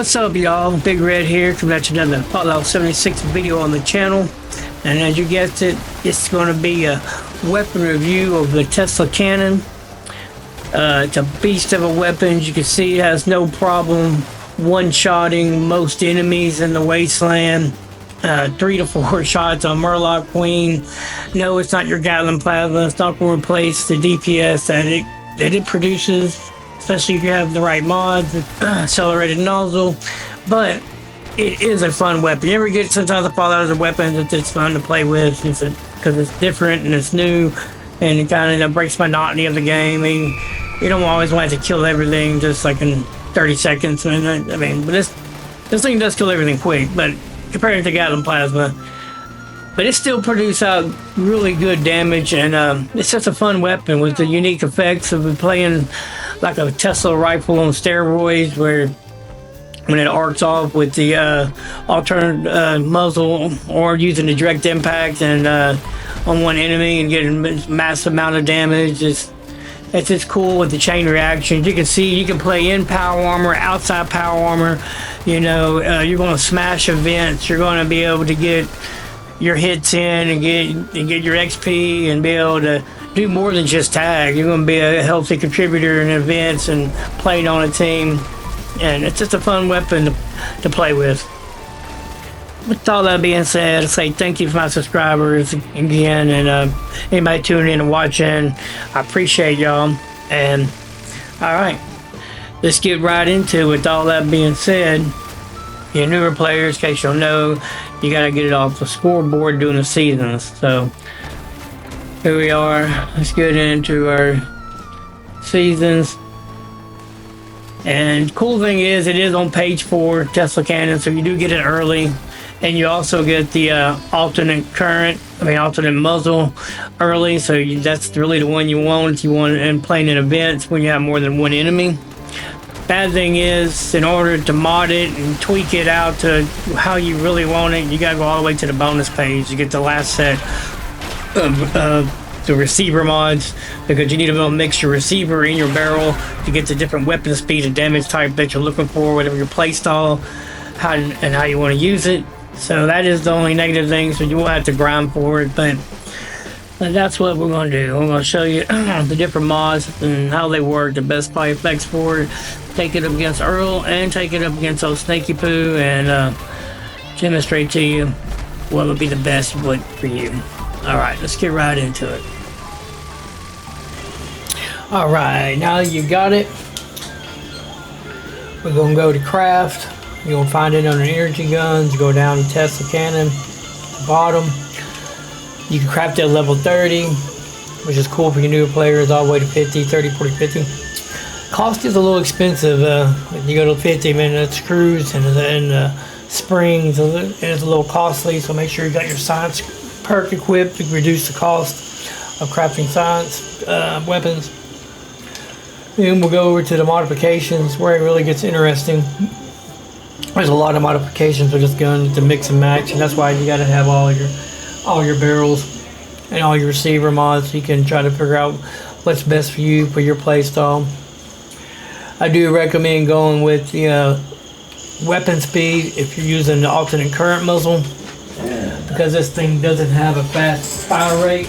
What's up, y'all? Big Red here, coming at you another Fallout 76 video on the channel. And as you guessed it, it's going to be a weapon review of the Tesla cannon. It's a beast of a weapon. As you can see, it has no problem one-shotting most enemies in the wasteland. 3 to 4 shots on Murloc Queen. No, it's not your Gatling plasma. It's not going to replace the DPS that it produces, especially if you have the right mods, accelerated nozzle. But it is a fun weapon. You ever get sometimes the Fallout as a weapon that it's fun to play with because it's different and it's new, and it kind of breaks monotony of the game. I mean, you don't always want to kill everything just like in 30 seconds. But this thing does kill everything quick, but compared to Gatling plasma, but it still produces out really good damage, and it's just a fun weapon with the unique effects of playing like a Tesla rifle on steroids, where when it arcs off with the alternate muzzle, or using the direct impact and on one enemy and getting a massive amount of damage. It's just cool with the chain reactions. You can see you can play in power armor, outside power armor. You know, you're going to smash events. You're going to be able to get your hits in and get your XP and be able to do more than just tag. You're going to be a healthy contributor in events and playing on a team. And it's just a fun weapon to play with. With all that being said, I say thank you for my subscribers again, and anybody tuning in and watching, I appreciate y'all. And alright, let's get right into it. With all that being said, you're newer players, in case you don't know, you gotta get it off the scoreboard during the seasons. So here we are. Let's get into our seasons. And cool thing is, it is on page 4, Tesla cannon, so you do get it early. And you also get the alternate muzzle early, so that's really the one you want if you want in playing in events when you have more than one enemy. Bad thing is, in order to mod it and tweak it out to how you really want it, you gotta go all the way to the bonus page to get the last set of the receiver mods, because you need to be able to mix your receiver in your barrel to get the different weapon speed and damage type that you're looking for, whatever your play style, how you want to use it. So that is the only negative thing, so you will have to grind for it, but that's what we're going to do. I'm going to show you the different mods and how they work, the best play effects for it, take it up against Earl and take it up against old Snakey Poo, and demonstrate to you what will be the best for you. Alright, let's get right into it. Alright, now you got it, we're going to go to craft. You're going to find it under energy guns. You go down to Tesla cannon, bottom. You can craft it at level 30, which is cool for your newer players, all the way to 50, 30, 40, 50. Cost is a little expensive. You go to 50, man, the screws and springs, it's a little costly, so make sure you got your science perk equipped to reduce the cost of crafting science weapons. Then we'll go over to the modifications, where it really gets interesting. There's a lot of modifications for this gun to mix and match, and that's why you got to have all your barrels and all your receiver mods, so you can try to figure out what's best for you for your play style. I do recommend going with the weapon speed if you're using the alternate current muzzle, because this thing doesn't have a fast fire rate.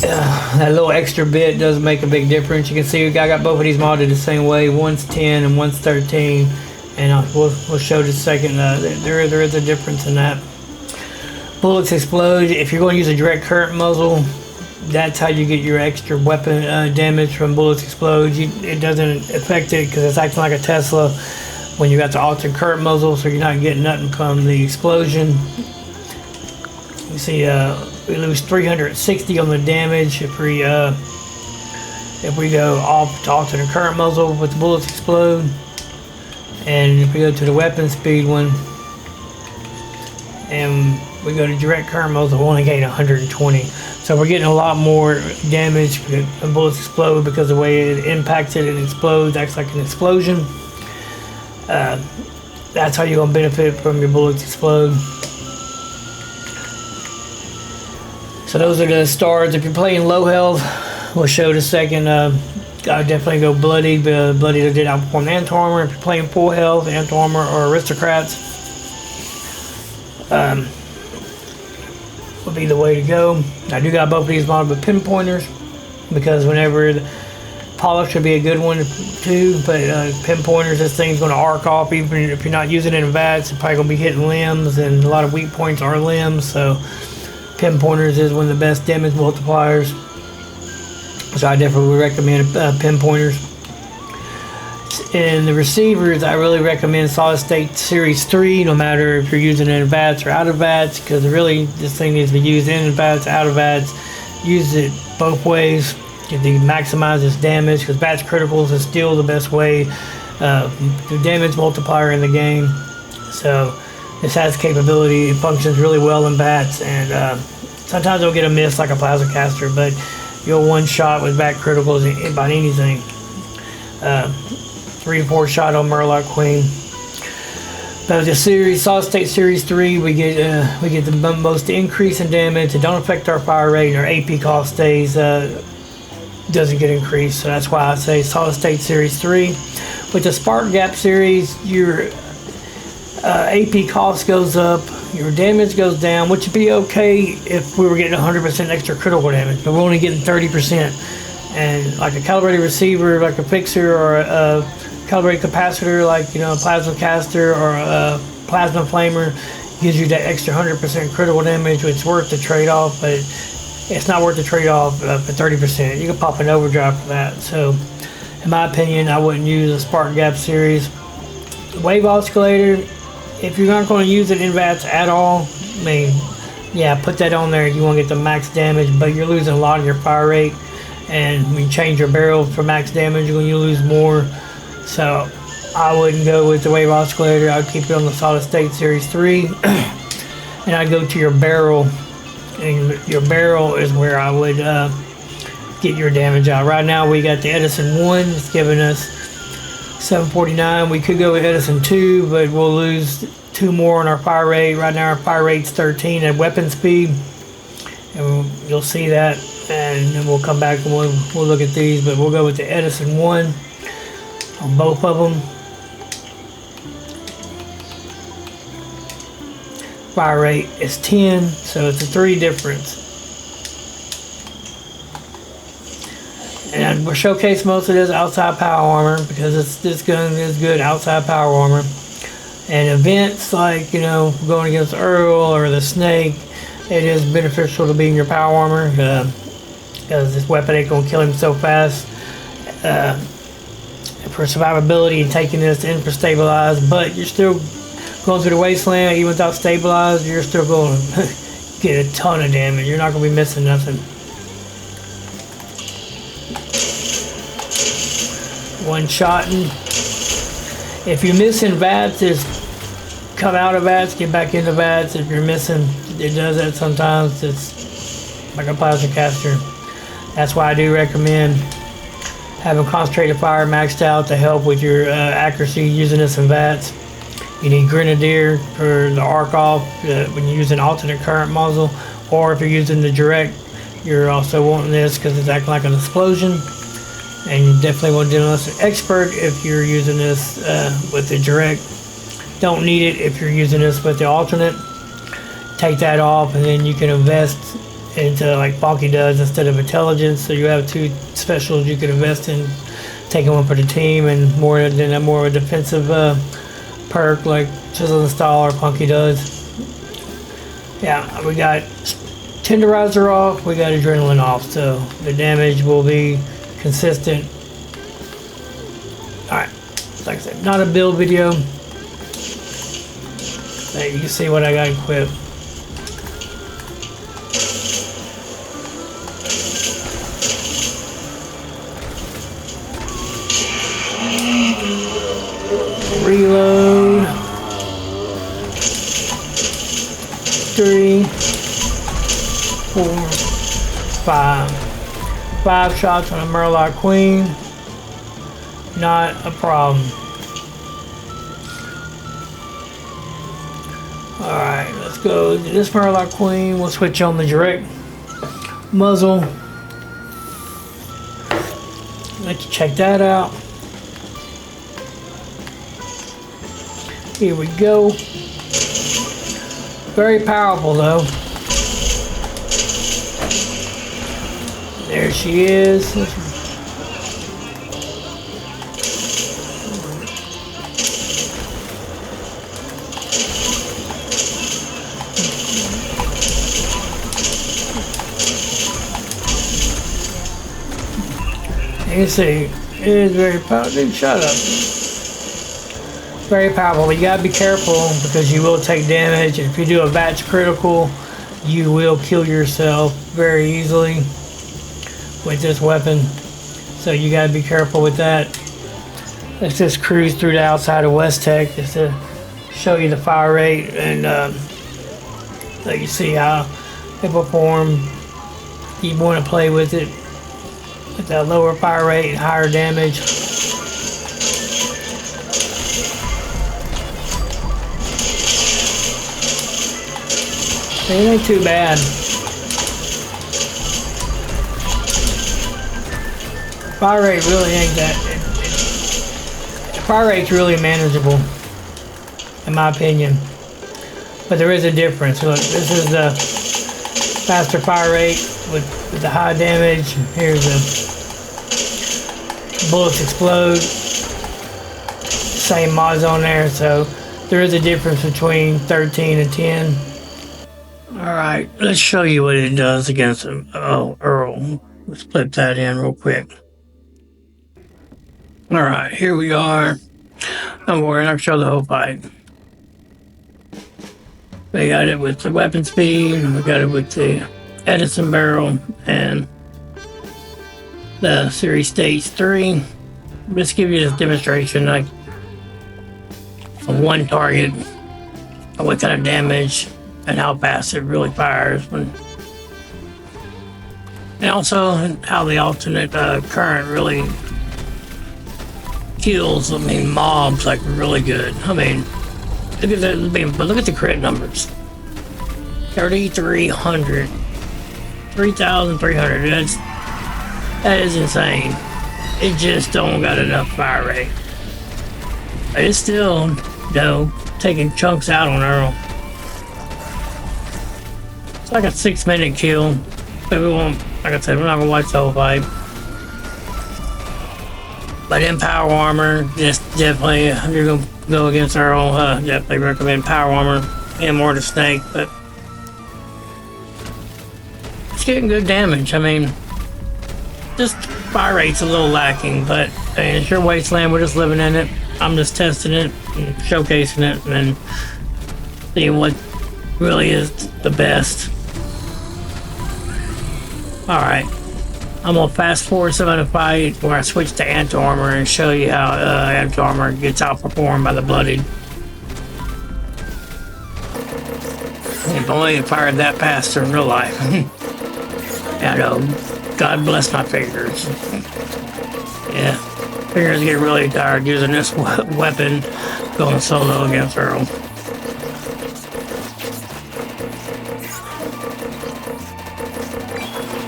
That little extra bit does make a big difference. You can see I got both of these modded the same way. One's 10 and one's 13. And we'll show just a second. There is a difference in that. Bullets explode. If you're going to use a direct current muzzle, that's how you get your extra weapon damage from bullets explode. It doesn't affect it because it's acting like a Tesla when you got the alternate current muzzle, so you're not getting nothing from the explosion. You see, we lose 360 on the damage if we go off the alternate current muzzle with the bullets explode. And if we go to the weapon speed one and we go to direct current muzzle, we only gain 120. So we're getting a lot more damage when bullets explode, because the way it impacts it explodes, acts like an explosion. That's how you're going to benefit from your bullets explode. So those are the stars. If you're playing low health, we'll show the second I would definitely go Bloodied. Bloodied did outperform the Ant Armor. If you're playing full health, Ant Armor or Aristocrats would be the way to go. I do got both of these modeled with pinpointers because whenever polish would be a good one too, but pinpointers, this thing's going to arc off even if you're not using it in VATS. It's probably going to be hitting limbs, and a lot of weak points are limbs, so pinpointers is one of the best damage multipliers. So I definitely would recommend pinpointers. And the receivers, I really recommend Solid State Series 3, no matter if you're using it in VATS or out of VATS, because really this thing needs to be used in VATS, out of VATS. Use it both ways. You maximize its damage, because VATS criticals is still the best way the damage multiplier in the game. So this has capability. It functions really well in VATS, and sometimes it'll get a miss like a plasma caster, but you'll one shot with VAT criticals about anything. 3 to 4 shot on Murloc Queen. But the series, Solid State Series 3, we get the most increase in damage. It don't affect our fire rate, and our AP cost stays doesn't get increased. So that's why I say Solid State Series 3. With the Spark Gap series, your AP cost goes up, your damage goes down, which would be okay if we were getting 100% extra critical damage, but we're only getting 30%. And like a calibrated receiver, like a fixer, or a calibrated capacitor, like a plasma caster or a plasma flamer, gives you that extra 100% critical damage, which is worth the trade-off, but it's not worth the trade-off for 30%. You can pop an overdrive for that. So, in my opinion, I wouldn't use a Spark Gap series. Wave Oscillator, if you're not going to use it in VATS at all, I mean, yeah, put that on there if you want to get the max damage, but you're losing a lot of your fire rate, and when you change your barrel for max damage, you're going to lose more. So, I wouldn't go with the Wave Oscillator. I'd keep it on the Solid State Series 3, and I'd go to your barrel. And your barrel is where I would get your damage out. Right now we got the Edison 1, it's giving us 749. We could go with Edison 2, but we'll lose 2 more on our fire rate. Right now our fire rate's 13 at weapon speed, and you'll see that, and then we'll come back and we'll look at these, but we'll go with the Edison 1 on both of them. Fire rate is 10, so it's a 3 difference. And we'll showcase most of this outside power armor, because this gun is good outside power armor. And events like, going against Earl or the Snake, it is beneficial to be in your power armor, because this weapon ain't going to kill him so fast. For survivability and taking this in for stabilize, but you're still going through the wasteland, even without stabilize, you're still going to get a ton of damage. You're not going to be missing nothing. One shotting. If you miss in VATS, just come out of VATS, get back into VATS. If you're missing, it does that sometimes. It's like a plasma caster. That's why I do recommend having concentrated fire maxed out to help with your accuracy using this in VATS. You need Grenadier for the arc off when you use an alternate current muzzle, or if you're using the direct, you're also wanting this because it's acting like an explosion. And you definitely want to do this as an expert if you're using this with the direct. Don't need it if you're using this with the alternate. Take that off, and then you can invest into like Bonky does instead of intelligence. So you have 2 specials you can invest in, taking one for the team and more of a defensive perk like Chisel and Stall or Punky does. Yeah, we got Tenderizer off, we got Adrenaline off, so the damage will be consistent. Alright, like I said, not a build video. Hey, you can see what I got equipped. Reload. 3, 4, 5. 5 shots on a Murloc Queen. Not a problem. Alright, let's go to this Murloc Queen. We'll switch on the direct muzzle. let you check that out. Here we go. Very powerful though. There she is. You can see it is very powerful. Dude, shut up. Very powerful, but you gotta be careful because you will take damage. And if you do a batch critical, you will kill yourself very easily with this weapon. So you gotta be careful with that. Let's just cruise through the outside of West Tech just to show you the fire rate and let you see how it perform. You want to play with it with that lower fire rate and higher damage. It ain't too bad. Fire rate really ain't that. Fire rate's really manageable, in my opinion. But there is a difference. Look, this is the faster fire rate with the high damage. Here's the bullets explode. Same mods on there, so there is a difference between 13 and 10. Alright, let's show you what it does against Earl. Let's flip that in real quick. Alright, here we are. Don't worry, I'll show the whole fight. We got it with the weapon speed, we got it with the Edison barrel, and the Series Stage 3. Just give you this demonstration, like on one target, what kind of damage and how fast it really fires, and also how the alternate current really kills. I mean, mobs like really good. I mean, look at that. But look at the crit numbers: 3,300, 3,300. That is insane. It just don't got enough fire rate. It's still, taking chunks out on Earl. It's like a 6-minute kill, but we won't. Like I said, we're not gonna watch the whole fight. But in power armor, just definitely, if you're gonna go against Earl, definitely recommend power armor and more to Snake. But it's getting good damage. I mean, just fire rate's a little lacking, but I mean, it's your wasteland. We're just living in it. I'm just testing it and showcasing it and seeing what really is the best. Alright, I'm gonna fast forward some of the fight where I switch to anti-armor and show you how anti-armor gets outperformed by the bloodied. If only I fired that faster in real life. I know, God bless my fingers. Yeah, fingers get really tired using this weapon going solo against Earl.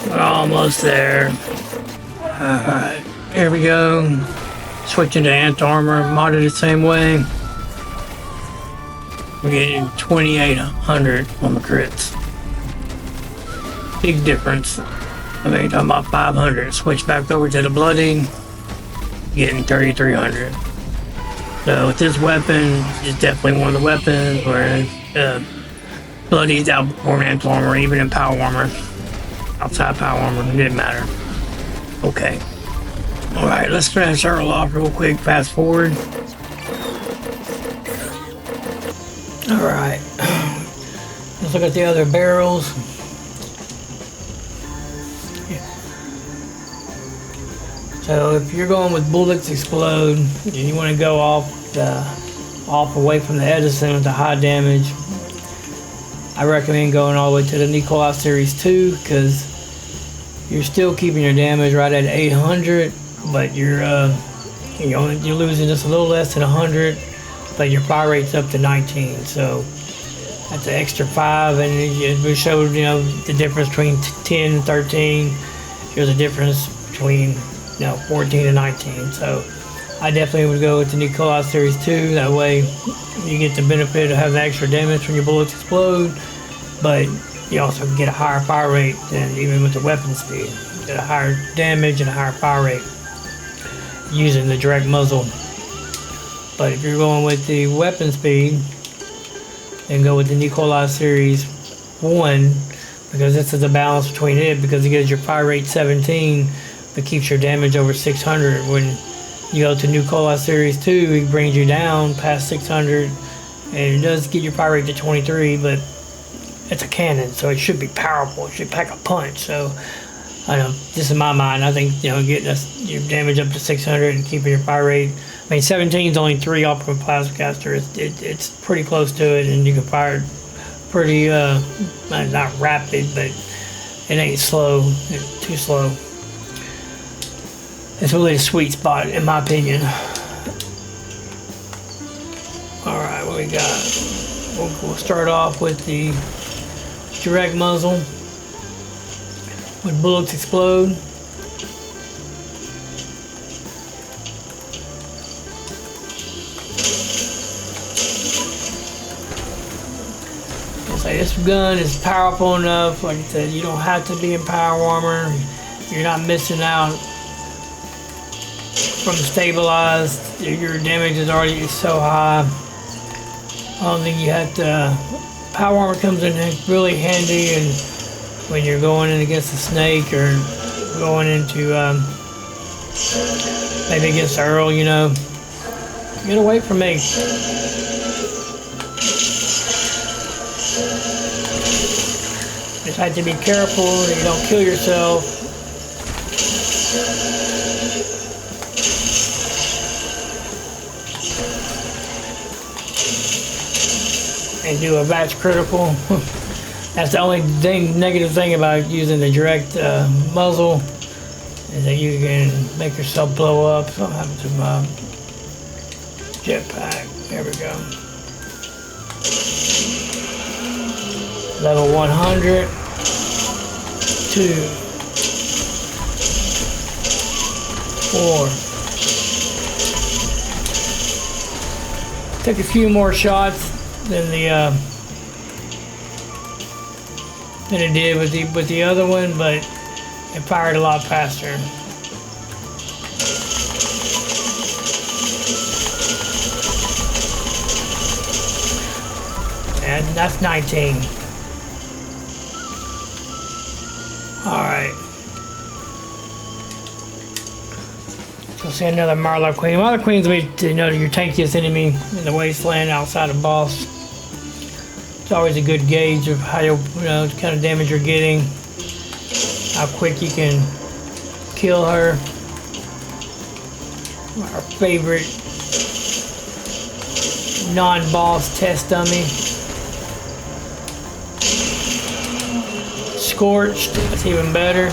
We're almost there. Alright, here we go. Switching to anti-armor, modded the same way. We're getting 2,800 on the crits. Big difference. I mean, talking about 500. Switch back over to the bloody, getting 3,300. So with this weapon, it's definitely one of the weapons where bloody's outperforming anti-armor, even in power armor. Outside power armor, it didn't matter. Okay. Alright, let's finish Earl off real quick, fast forward. Alright. Let's look at the other barrels. Yeah. So if you're going with bullets explode and you want to go off away from the Edison with the high damage, I recommend going all the way to the Nikolai Series 2 because you're still keeping your damage right at 800, but you're losing just a little less than 100, but your fire rate's up to 19. So that's an extra 5, and it showed the difference between 10 and 13. There's a difference between 14 to 19. So I definitely would go with the Nicola Series 2. That way you get the benefit of having extra damage when your bullets explode, but you also get a higher fire rate than even with the weapon speed. You get a higher damage and a higher fire rate using the direct muzzle. But if you're going with the weapon speed, then go with the Nicola Series 1, because this is a balance between it, because it gives your fire rate 17 but keeps your damage over 600. When you go to Nicola Series 2, it brings you down past 600, and it does get your fire rate to 23, but it's a cannon, so it should be powerful. It should pack a punch. So I know, just in my mind, I think, getting your damage up to 600 and keeping your fire rate. I mean, 17 is only 3 off from a plasma caster. It's pretty close to it, and you can fire pretty, not rapid, but it ain't slow. It's too slow. It's really a sweet spot, in my opinion. Alright, what we got? We'll start off with the direct muzzle. When bullets explode. This gun is powerful enough. Like I said, you don't have to be in power armor. You're not missing out from stabilized. Your damage is already so high. I don't think you have to. Power armor comes in really handy, and when you're going in against a snake or going into maybe against Earl, get away from me. Just have to be careful that you don't kill yourself. And do a batch critical. That's the only negative thing about using the direct muzzle, is that you can make yourself blow up. Something happened to my jetpack. There we go. Level 100, 2, 4. Took a few more shots than it did with the other one, but it fired a lot faster. And that's 19. Alright. So see another Marlow Queen. Marlow Queen's your tankiest enemy in the wasteland outside of boss. It's always a good gauge of how the kind of damage you're getting, how quick you can kill her. Our favorite non-boss test dummy. Scorched, that's even better.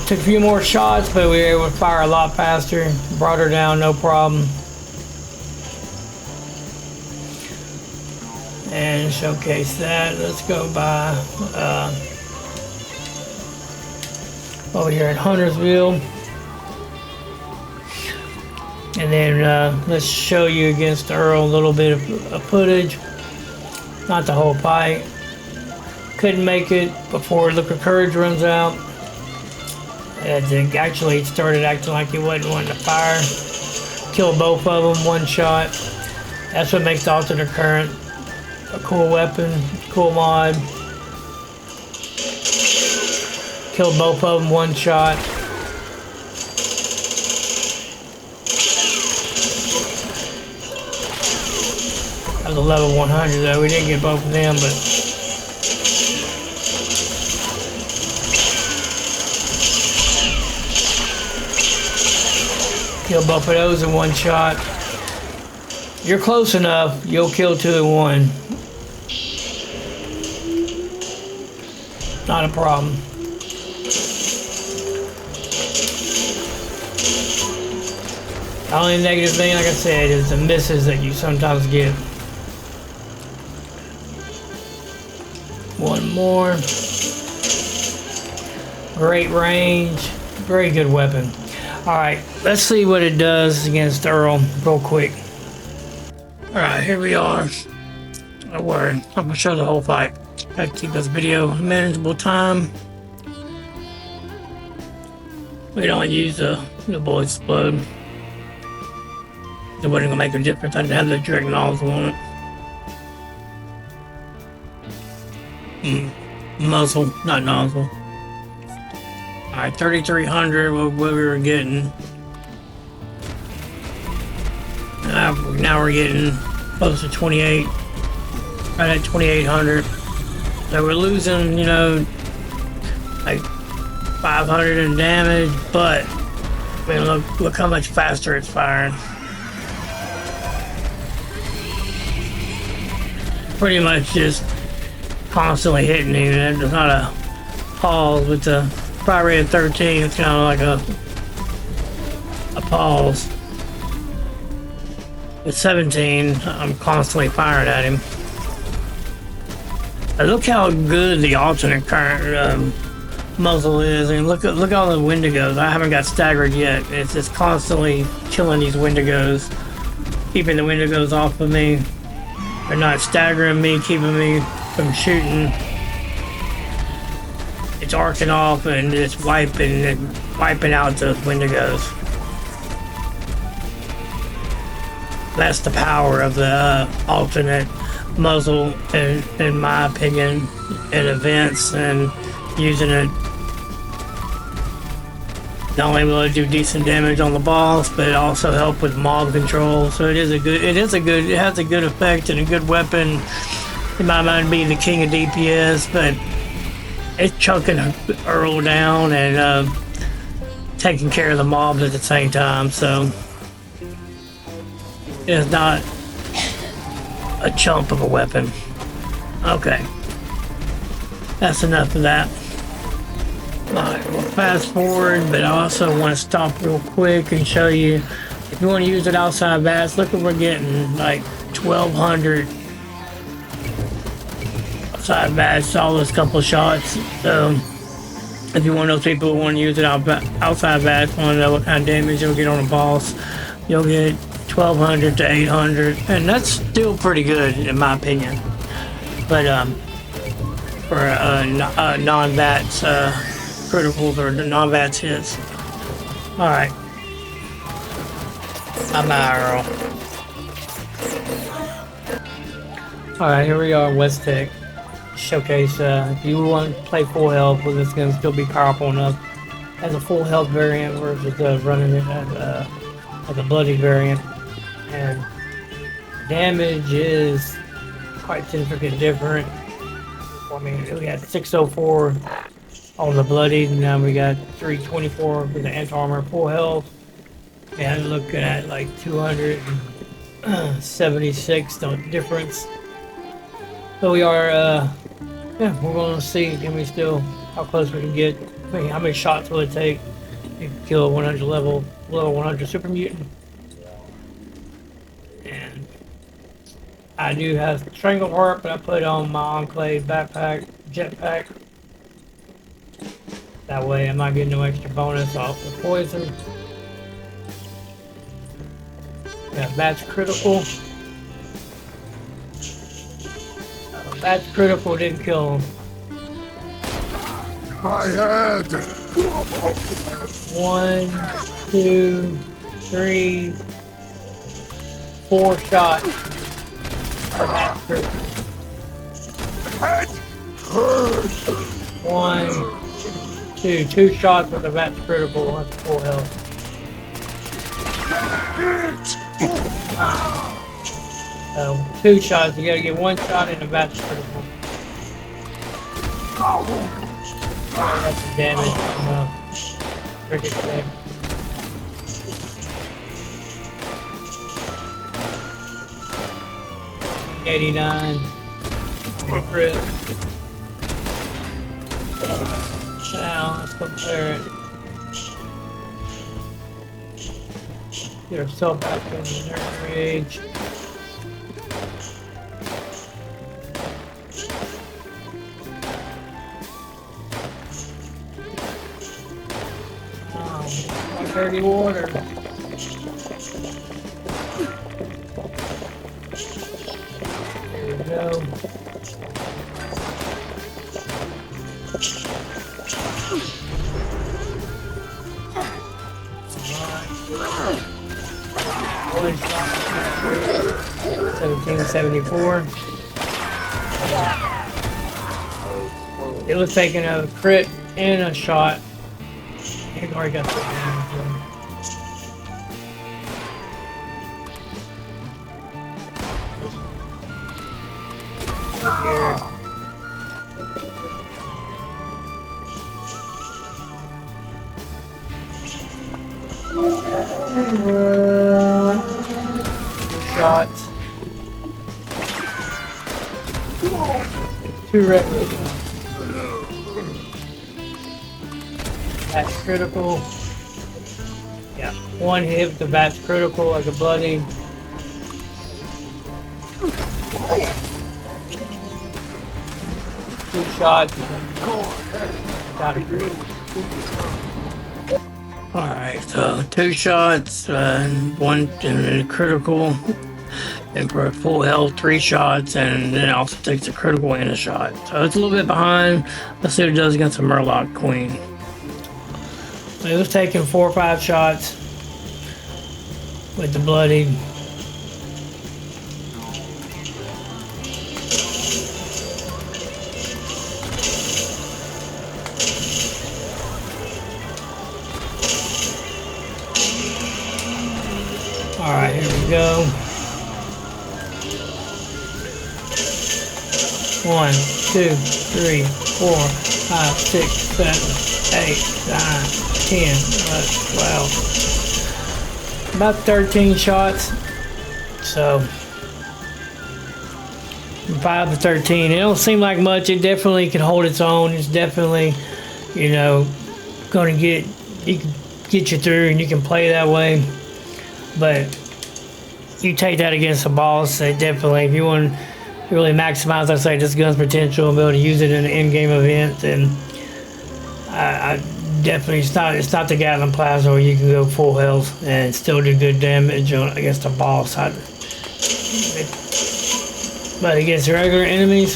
Took a few more shots, but we were able to fire a lot faster. Brought her down, no problem. And showcase that. Let's go by over here at Huntersville. And then let's show you against Earl a little bit of footage. Not the whole fight. Couldn't make it before Liquor Courage runs out. Actually, it started acting like he wasn't wanting to fire. Killed both of them, one shot. That's what makes the alternate current a cool weapon, cool mod. Killed both of them, one shot. That was a level 100 though. We didn't get both of them, but kill both of those in one shot. You're close enough, you'll kill 2 in 1. Not a problem. The only negative thing, like I said, is the misses that you sometimes get. One more. Great range. Very good weapon. Alright, let's see what it does against Earl real quick. Alright, here we are. Don't worry, I'm gonna show the whole fight. Gotta keep this video manageable time. We don't use the bullets explode. It wasn't gonna make a difference. I didn't have the direct nozzle on it. Muzzle, not nozzle. Alright, 3,300 what we were getting. Now we're getting close to 28. Right at 2,800. So we're losing, you know, like 500 in damage, but I mean, look how much faster it's firing. Pretty much just constantly hitting him. There's not a pause with the fire rate of 13. It's kind of like a pause. With 17, I'm constantly firing at him. Look how good the alternate current muzzle is, and look at all the Wendigos. I haven't got staggered yet. It's just constantly killing these Wendigos, keeping the Wendigos off of me. They're not staggering me, keeping me from shooting. It's arcing off and it's wiping out the Wendigos. That's the power of the alternate muzzle, in my opinion, in events, and using it. Not only will it do decent damage on the boss, but it also help with mob control. So it has a good effect and a good weapon. It might not be the king of DPS, but it's chunking Earl down and taking care of the mobs at the same time. So it's not a chump of a weapon. Okay, that's enough of that. Alright, we'll fast forward, but I also want to stop real quick and show you, if you want to use it outside bats, look what we're getting, like 1,200 outside bats, all those couple shots. So if you're one of those people who want to use it outside bats, want to know what kind of damage you'll get on a boss, you'll get 1,200 to 800, and that's still pretty good in my opinion. But for non-bats criticals or non-bats hits. All right, I'm out, Earl. All right, here we are, West Tech showcase. If you want to play full health, well, this gonna still be powerful enough as a full health variant versus running it as a bloody variant. And damage is quite significantly different. I mean, we had 604 on the bloody, and now we got 324 with the anti-armor full health. And looking at like 276 difference. So we are, yeah, we're gonna see, can we still, how close we can get. I mean, how many shots will it take to kill a 100 level 100 super mutant? And I do have Strangleheart, but I put on my Enclave backpack, jetpack. That way I'm not getting no extra bonus off the poison. Yeah, that's critical. That's critical, didn't kill him. My head! 1, 2, 3, 4 shots. Head hurt! 1, 2 shots with the match critical on full health. So 2 shots, you gotta get 1 shot in the match critical. That's the damage from ricochet. $89. Crit. Now let's compare it. Get ourselves back in the nerve rage. Dirty water. There we go. One shot. 1774. It was taking a crit and a shot. I already got the damage. Here. Shots. 2 regular. That's critical. Yeah, 1 hit, the bat's critical, like a bloody. Two shots. Got a crit. Alright, so 2 shots, 1 critical, and for full health, 3 shots, and then it also takes a critical and a shot. So it's a little bit behind. Let's see what it does against a Murloc Queen. It was taking 4 or 5 shots with the bloody. All right, here we go. 1, 2, 3, 4, 5, 6, 7, 8, 9, 10, 11, 12. About 13 shots. So, from 5 to 13. It don't seem like much. It definitely can hold its own. It's definitely, you know, going to get you through, and you can play that way. But you take that against a boss, it definitely, if you want to really maximize, let's say, this gun's potential and be able to use it in an in-game event, then I definitely, it's not the Gatling Plasma where you can go full health and still do good damage against a boss. But against regular enemies,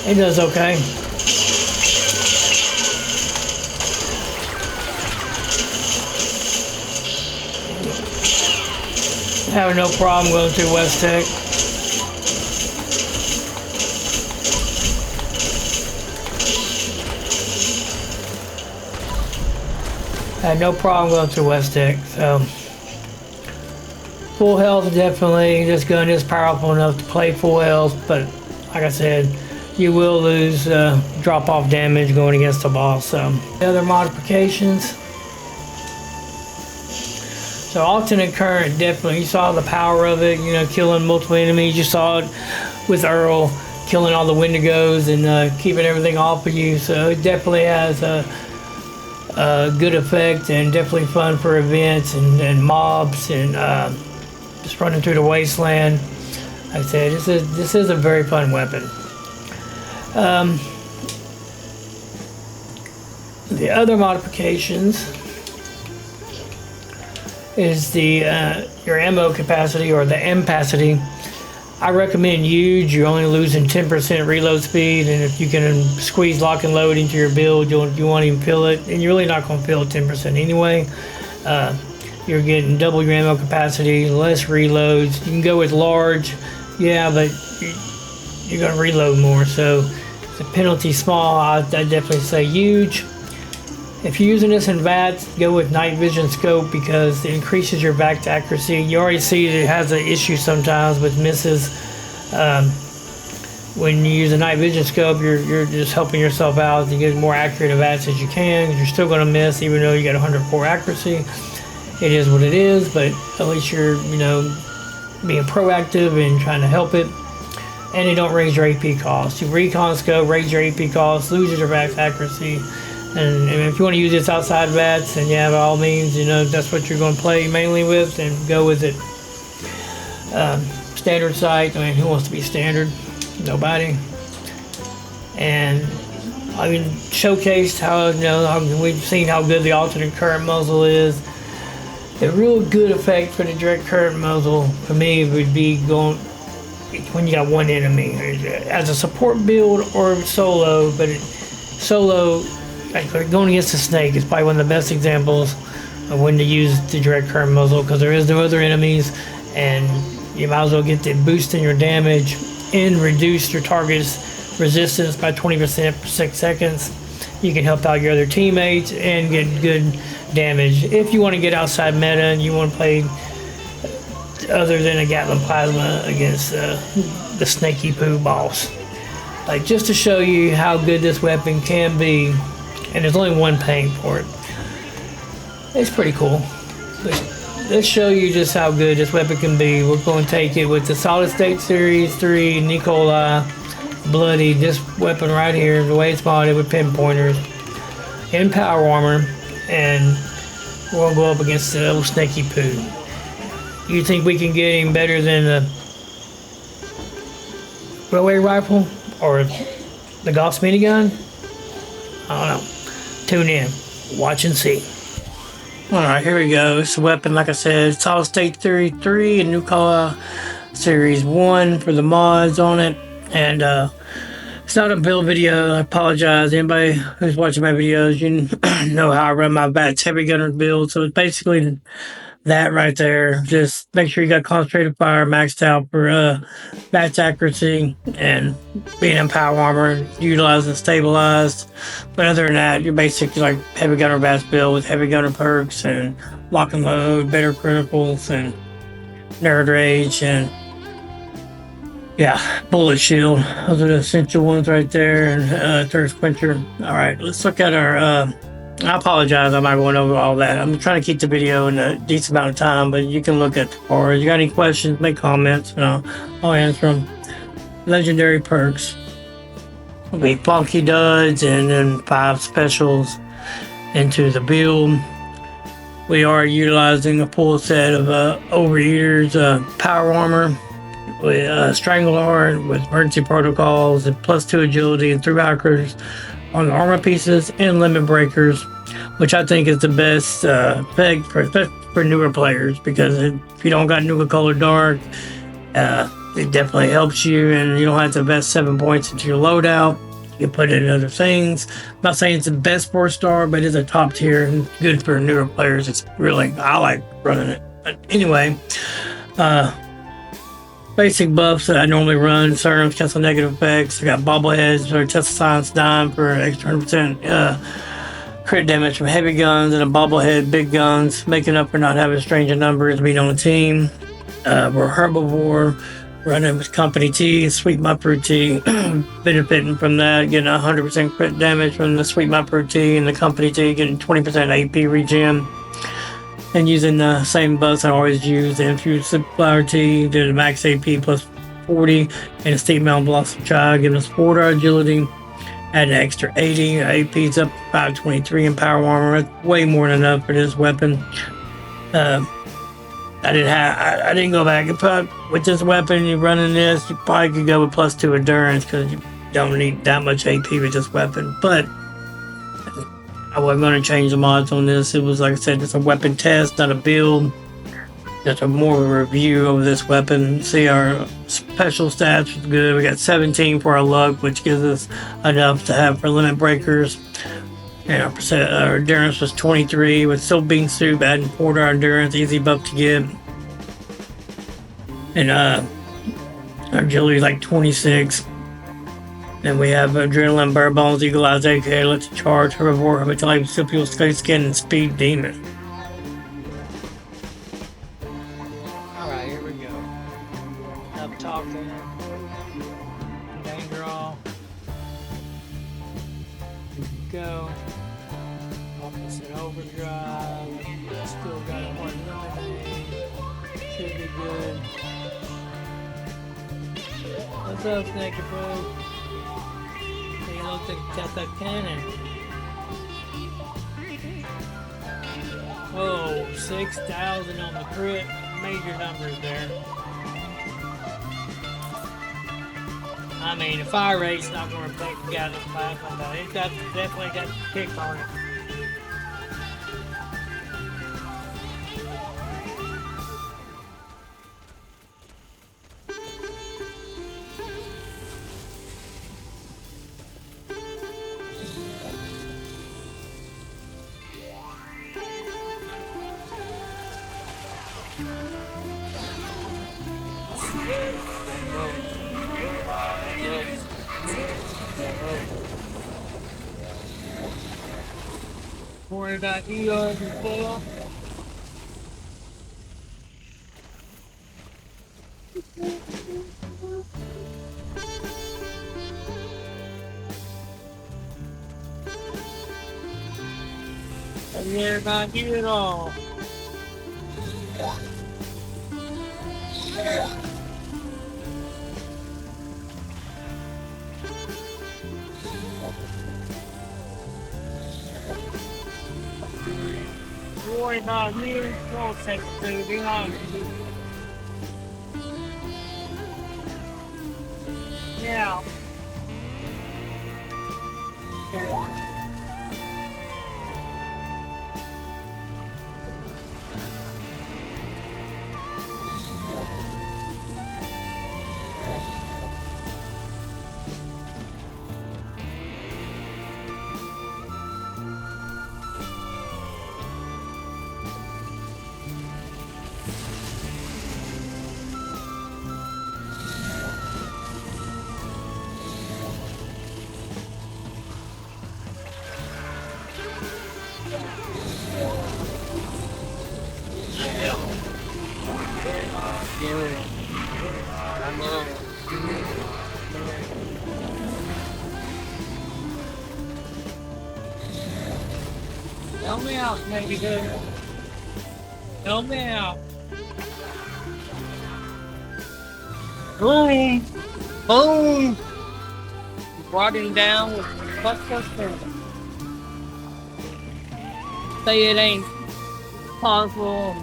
it does okay. Having no problem going through West Tech. Had no problem going through West Tech. So full health, definitely. This gun is powerful enough to play full health, but like I said, you will lose drop-off damage going against the boss. So the other modifications. So alternate current, definitely, you saw the power of it, you know, killing multiple enemies. You saw it with Earl, killing all the Wendigos and keeping everything off of you. So it definitely has a good effect, and definitely fun for events and mobs and just running through the wasteland. Like I said, this is a very fun weapon. The other modifications is the your ammo capacity, or the ampacity. I recommend huge. You're only losing 10% reload speed, and if you can squeeze lock and load into your build, you won't even feel it, and you're really not going to feel 10% anyway. You're getting double your ammo capacity, less reloads. You can go with large, yeah, but you're going to reload more. So the penalty small. I definitely say huge. If you're using this in VATS, go with night vision scope, because it increases your VATS accuracy. You already see that it has an issue sometimes with misses. When you use a night vision scope, you're just helping yourself out to get more accurate VATS as you can. You're still going to miss, even though you got 104 accuracy. It is what it is, but at least you're, you know, being proactive and trying to help it. And they don't raise your AP costs. You recon scope, raise your AP costs, loses your VATS accuracy. And if you want to use this outside VATS, then yeah, by all means, you know, that's what you're going to play mainly with, then go with it. Standard sight, I mean, who wants to be standard? Nobody. And I mean, showcased how, we've seen how good the alternate current muzzle is. A real good effect for the direct current muzzle for me would be going when you got one enemy as a support build or solo. But solo, like going against a snake, is probably one of the best examples of when to use the direct current muzzle, because there is no other enemies, and you might as well get the boost in your damage and reduce your target's resistance by 20% for 6 seconds. You can help out your other teammates and get good damage. If you want to get outside meta and you want to play other than a Gatling Plasma against the snaky poo boss. Like, just to show you how good this weapon can be, and there's only one paint for it. It's pretty cool. But let's show you just how good this weapon can be. We're going to take it with the Solid State Series 3 Nikolai Bloody. This weapon right here, the way it's modded with pinpointers in power armor, and we'll go up against the old snaky poo. You think we can get him better than the railway rifle or the Gauss minigun? I don't know. Tune in, watch and see. Alright, here we go. It's a weapon, like I said, Solid State Theory 3 and Nikolai Series 1 for the mods on it. And it's not a build video. I apologize. Anybody who's watching my videos, you know how I run my VATS heavy gunner build. So it's basically that right there. Just make sure you got concentrated fire maxed out for VATS accuracy and being in power armor, utilized and stabilized. But other than that, you're basically like heavy gunner VATS build with heavy gunner perks and lock and load, better criticals, and nerd rage, and yeah, bullet shield. Those are the essential ones right there, and thirst quencher. All right, let's look at our I apologize, I'm not going over all that. I'm trying to keep the video in a decent amount of time, but you can look at the card. You got any questions, make comments, and I'll answer them. Legendary perks. It'll be Funky Duds and then 5 specials into the build. We are utilizing a full set of Overeater's power armor with Strangleheart, with emergency protocols, and +2 agility and 3 hackers on the armor pieces, and limit breakers, which I think is the best peg for newer players, because if you don't got Nuka Color Dark, it definitely helps you, and you don't have to invest 7 points into your loadout. You can put it in other things. I'm not saying it's the best 4-star, but it's a top tier and good for newer players. It's really, I like running it. But anyway, basic buffs that I normally run: serums, cancel negative effects. I got bobbleheads for Tesla Science 9 for extra 100% crit damage from heavy guns, and a bobblehead big guns, making up for not having stranger numbers being on the team. We're herbivore, running with Company T and Sweet My Brew Tea, benefiting from that, getting 100% crit damage from the Sweet My Brew Tea, and the Company Tea getting 20% AP regen. And using the same buffs I always use, the infused flower tea, did a max AP plus 40, and a steep mountain blossom chai, giving us 4 agility, add an extra 80. AP's up 523 in power armor. That's way more than enough for this weapon. I didn't go back and put with this weapon. You're running this, you probably could go with +2 endurance, because you don't need that much AP with this weapon. But I wasn't going to change the mods on this. It was, like I said, just a weapon test, not a build. Just a more of a review of this weapon. See, our special stats was good. We got 17 for our luck, which gives us enough to have for limit breakers. And our endurance was 23, with still being soup, adding 4 to our endurance, easy buff to get. And our agility is like 26. Then we have Adrenaline, Bare Bones, Eagle Eyes, AK, Let's Charge, Herbivore, Hermitalife, Simple, Space Skin, and Speed Demon. Alright, here we go. Enough talking. Danger all. Here we go. Opposite overdrive. Still got one eliminated. Should be good. What's up, Snakey Bro? To test that cannon. Oh, 6,000 on the crit. Major numbers there. I mean, the fire rate's not going to replace the Gatlin plasma, but it definitely got the kick on it. Worry about ERs and stuff. And you're not here at all. Worry about me, don't take it to be honest. Yeah. Help me out, maybe good. Help me out. Boom! Boom! Brought him down with plus. Say it ain't possible.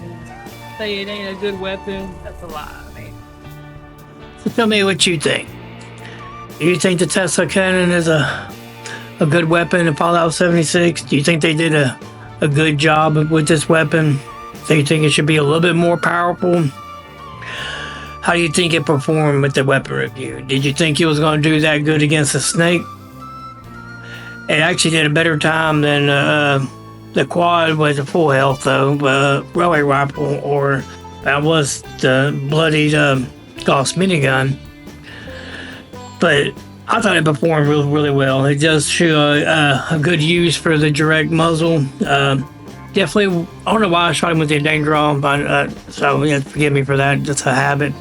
Say it ain't a good weapon. That's a lie, man. So tell me what you think. Do you think the Tesla cannon is a good weapon in Fallout 76? Do you think they did a good job with this weapon? Do you think it should be a little bit more powerful? How do you think it performed with the weapon review? Did you think it was going to do that good against the snake? It actually did a better time than the quad was a full health though, railway rifle, or that was the bloodied Gauss minigun. But I thought it performed really, really well. It does show a good use for the direct muzzle. Definitely, I don't know why I shot him with the Dangerall, but so yeah, forgive me for that. That's a habit.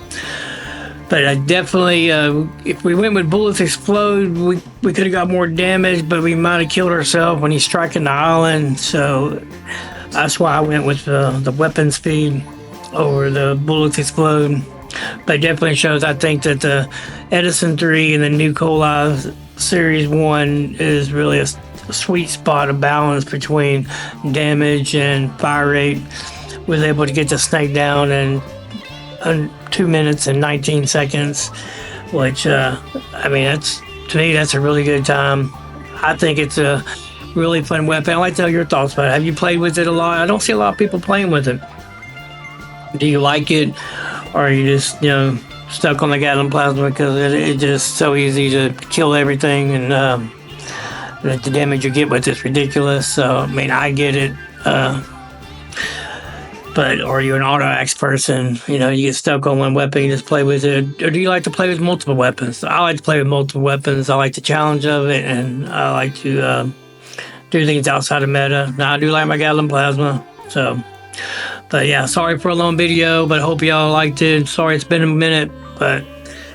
But I definitely, if we went with bullets explode, we could have got more damage, but we might have killed ourselves when he's striking the island. So that's why I went with the weapon speed over the bullets explode. But it definitely shows, I think, that the Edison 3 and the new Coli Series 1 is really a sweet spot of balance between damage and fire rate. Was able to get the snake down in 2 minutes and 19 seconds, which, I mean, to me, that's a really good time. I think it's a really fun weapon. I'd like to know your thoughts about it. Have you played with it a lot? I don't see a lot of people playing with it. Do you like it? Or are you just, stuck on the Gatlin plasma because it's just so easy to kill everything, and the damage you get with it's ridiculous? So, I mean, I get it. But are you an auto-axe person? You get stuck on one weapon, you just play with it. Or do you like to play with multiple weapons? I like to play with multiple weapons. I like the challenge of it, and I like to do things outside of meta. Now, I do like my Gatlin plasma, so... But yeah, sorry for a long video, but I hope y'all liked it. Sorry it's been a minute, but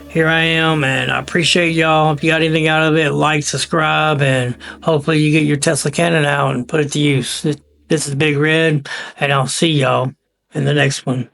here I am, and I appreciate y'all. If you got anything out of it, like, subscribe, and hopefully you get your Tesla cannon out and put it to use. This is Big Red, and I'll see y'all in the next one.